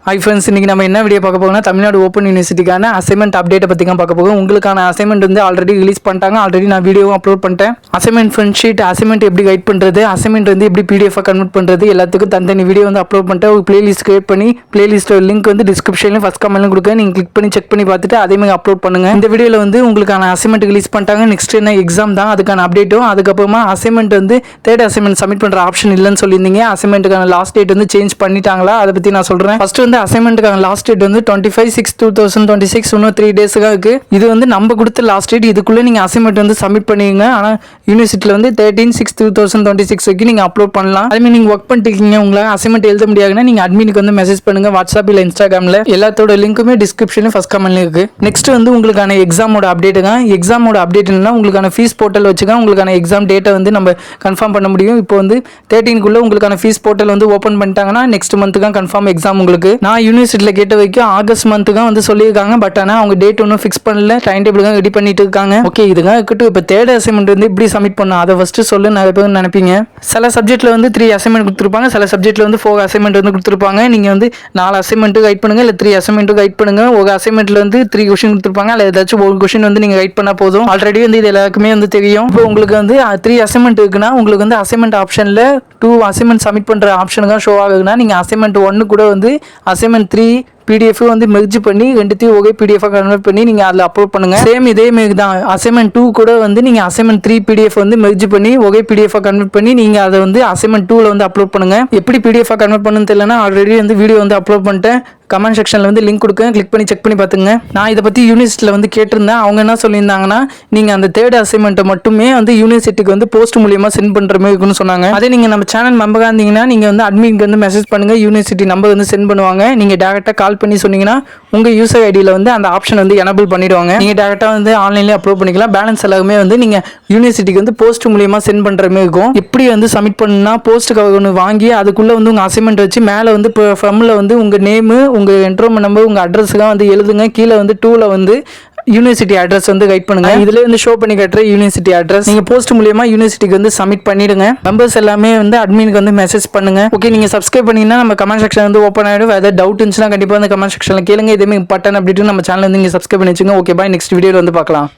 Hi friends, இன்றைக்கி நம்ம என்ன வீடியோ பார்க்க போகோம்னா தமிழ்நாடு ஓப்பன் யூனிவர்சிட்டிக்கான அசைன்மெண்ட் அப்டேட்டை பற்றி தான் பார்க்க போகும். உங்களுக்கான அசைன்மெண்ட் வந்து ஆல்ரெடி ரிலீஸ் பண்ணிட்டாங்க. ஆல்ரெடி நான் வீடியோவும் அப்லோட் பண்ணிட்டேன். அசைன்மெண்ட் ஃப்ரண்ட் ஷீட், அசைன்மெண்ட் எப்படி கைட் பண்ணுறது, அசைன்மெண்ட் வந்து எப்படி பிடிஎஃபாக கன்வெர்ட் பண்ணுறது, எல்லாத்துக்கும் தனித்தனி வீடியோ வந்து அப்லோட் பண்ணிட்டேன். ஒரு பிளேலிஸ்ட் கிரியேட் பண்ணி பிளேலிஸ்ட்டோட லிங்க் வந்து டிஸ்கிரிப்ஷன்லையும் ஃபஸ்ட் கமெண்ட்லையும் கொடுக்க, நீங்கள் கிளிக் பண்ணி செக் பண்ணி பார்த்துட்டு அதேமாதிரி அப்லோட் பண்ணுங்கள். இந்த வீடியோவில் வந்து உங்களுக்கான அசைன்மெண்ட் ரிலீஸ் பண்ணிட்டாங்க. நெக்ஸ்ட் என்ன எக்ஸாம் தான், அதுக்கான அப்டேட்டும், அதுக்கப்புறமா அசைன்மெண்ட் வந்து தேர்ட் அசைன்மெண்ட் சப்மிட் பண்ணுற ஆப்ஷன் இல்லைன்னு சொல்லியிருந்தீங்க. அசைன்மெண்ட்டுக்கான லாஸ்ட் டேட் வந்து சேஞ்ச் பண்ணிட்டாங்களா, அதை பற்றி நான் சொல்கிறேன். ஃபஸ்ட்டு வந்து அசைன்மெண்ட்டுக்கான லாஸ்ட் டேட் வந்து 25/6/2026, இன்னும் 3 டேஸுக்காக இருக்கு. இது வந்து நம்ம கொடுத்த லாஸ்ட் டேட். இதுக்குள்ளே நீங்கள் அசைன்மெண்ட் வந்து சப்மிட் பண்ணுவீங்க. ஆனால் யூனிவர்சிட்டியில் வந்து 13/6/2026 வரைக்கும் நீங்கள் அப்லோட் பண்ணலாம். அதுமாதிரி நீங்கள் ஒர்க் பண்ணிட்டு இருக்கீங்க, உங்களால் அசைன்மெண்ட் எழுத முடியாதுன்னா நீங்கள் அட்மினுக்கு வந்து மெசேஜ் பண்ணுங்க, வாட்ஸ்அப் இல்லை இன்ஸ்டாகிராமில். எல்லாத்தோட லிங்க்குமே டிஸ்கிரிப்ஷன்லையும் ஃபஸ்ட் கமெண்ட்ல இருக்கு. நெக்ஸ்ட் வந்து உங்களுக்கான எக்ஸாமோட அப்டேட்டுங்க. எக்ஸாமோட அப்டேட் என்னன்னா, உங்களுக்கான ஃபீஸ் போர்ட்டல் வச்சுக்க உங்களுக்கான எக்ஸாம் டேட்டை வந்து நம்ம கன்ஃபார்ம் பண்ண முடியும். இப்போ வந்து 13க்குள்ள உங்களுக்கான ஃபீஸ் போர்ட்டல் வந்து ஓப்பன் பண்ணிட்டாங்கன்னா நெக்ஸ்ட் மந்த்துக்கு கன்ஃபார்ம் எக்ஸாம் உங்களுக்கு. நான் யூனிவர்சிட்டியில் கேட்ட வரைக்கும் ஆகஸ்ட் மந்த்துக்கு வந்து சொல்லியிருக்காங்க. பட் ஆனால் அவங்க டேட் ஒன்றும் ஃபிக்ஸ் பண்ணல, டைம் டேபிள் தான் ரெடி பண்ணிட்டு இருக்காங்க. ஓகே, இதுங்க இருக்கட்டும். இப்போ தேர்ட் அசைன்மெண்ட் வந்து இப்படி சப்மிட் பண்ணணும், அதை ஃபர்ஸ்ட் சொல்லு. நிறைய பேர் நினைப்பீங்க, சில சப்ஜெக்ட்ல வந்து 3 அசைன்மெண்ட் கொடுத்துருப்பாங்க, சில சப்ஜெக்ட்ல வந்து 4 அசைன்மெண்ட் வந்து கொடுத்துருப்பாங்க. நீங்கள் வந்து 4 அசைன்மெண்ட்டு கைட் பண்ணுங்க, இல்லை 3 அசைன்மெண்ட்டு கைட் பண்ணுங்க. ஒரு அசைன்மெண்ட்ல வந்து 3 கொஸ்டின் கொடுத்துருப்பாங்க, இல்லை ஏதாச்சும் ஒரு கொஸ்டின் வந்து நீங்கள் கைட் பண்ணால் போதும். ஆல்ரெடி வந்து இது எல்லாருக்குமே வந்து தெரியும். இப்போ உங்களுக்கு வந்து 3 அசைன்மெண்ட் இருக்குன்னா உங்களுக்கு வந்து அசைன்மெண்ட் ஆப்ஷனில் 2 அசைன்மெண்ட் சப்மிட் பண்ணுற ஆப்ஷனுக்காக ஷோ ஆகுதுன்னா நீங்கள் அசைன்மெண்ட் 1 கூட வந்து அசைன்மெண்ட் 3 பிடிஎஃப் வந்து மெர்ஜ் பண்ணி ரெண்டுத்தையும் ஒரே பிடிஎஃபாக கன்வெர்ட் பண்ணி நீங்கள் அதில் அப்லோட் பண்ணுங்கள். சேம் இதே மாரி தான் அசைன்மெண்ட் 2 கூட வந்து நீங்கள் அசைன்மெண்ட் 3 பிடிஎஃப் வந்து மெர்ஜ் பண்ணி ஒரே பிடிஎஃபாக கன்வெர்ட் பண்ணி நீங்கள் அதை வந்து அசைன்மெண்ட் 2ல வந்து அப்லோட் பண்ணுங்கள். எப்படி பிடிஎஃபாக கன்வெர்ட் பண்ணுன்னு தெரியலனா ஆல்ரெடி வந்து வீடியோ வந்து அப்லோட் பண்ணிட்டேன். கமெண்ட் செக்ஷனில் வந்து லிங்க் கொடுக்க, கிளிக் பண்ணி செக் பண்ணி பார்த்துங்க. நான் இதை பற்றி யூனிவர்சிட்டியில் வந்து கேட்டிருந்தேன். அவங்க என்ன சொல்லியிருந்தாங்கன்னா, நீங்கள் அந்த தேர்ட் அசைன்மெண்ட்டை மட்டுமே வந்து யூனிவர்சிட்டிக்கு வந்து போஸ்ட் மூலியமாக சென்ட் பண்ணுற மாதிரி இருக்குன்னு சொன்னாங்க. அதே நீங்கள் நம்ம சேனல் மெம்பராக இருந்தீங்கன்னா நீங்கள் வந்து அட்மினுக்கு வந்து மெசேஜ் பண்ணுங்கள், யூனிவர்சிட்டி நம்பர் வந்து சென்ட் பண்ணுவாங்க. நீங்கள் டேரெக்டாக கால் பண்ணி சொன்னீங்கன்னா உங்கள் யூசர் ஐடியில் வந்து அந்த ஆப்ஷன் வந்து எனபிள் பண்ணிடுவாங்க. நீங்கள் டேரெக்டாக வந்து ஆன்லைன்லேயே அப்லோட் பண்ணிக்கலாம். பேலன்ஸ் எல்லாருமே வந்து நீங்கள் யூனிவர்சிட்டிக்கு வந்து போஸ்ட் மூலியமாக சென்ட் பண்ணுற மாதிரி இருக்கும். எப்படி வந்து சப்மிட் பண்ணுன்னா, போஸ்ட் கவர் ஒன்று வாங்கி அதுக்குள்ளே வந்து உங்கள் அசைன்மெண்ட் வச்சு மேலே வந்து இப்போ ஃப்ரம்மில் வந்து உங்கள் நேமு, உங்கள் என்ட்ரோமெண்ட் நம்பர், உங்கள் அட்ரஸ்லாம் வந்து எழுதுங்க. கீழே வந்து 2ல வந்து யூனிவர்சிட்டி அட்ரஸ் வந்து கைட் பண்ணுங்க. இதுல வந்து ஷோ பண்ணி கட்டுற யூனிவர்சிட்டி அட்ரஸ் நீங்க போஸ்ட் மூலமா யூனிவர்சிட்டிக்கு வந்து சப்மிட் பண்ணிடுங்க. மெம்பர்ஸ் எல்லாமே வந்து அட்மினுக்கு வந்து மெசேஜ் பண்ணுங்க. ஓகே, நீங்க சப்ஸ்கிரைப் பண்ணீங்கன்னா நம்ம கமெண்ட் செக்ஷன் வந்து ஓப்பன் ஆயிடும். ஏதாவது டவுட் இருந்துச்சுன்னா கண்டிப்பா வந்து கமெண்ட் செக்ஷன்ல கேளுங்க. இதே மாதிரி இம்பார்ட்டன்ட் அப்டேட் நம்ம சேனல் வந்து நீங்க சப்ஸ்கிரைப் பண்ணி வச்சுங்க. ஓகே, பாய். நெக்ஸ்ட் வீடியோல வந்து பார்க்கலாம்.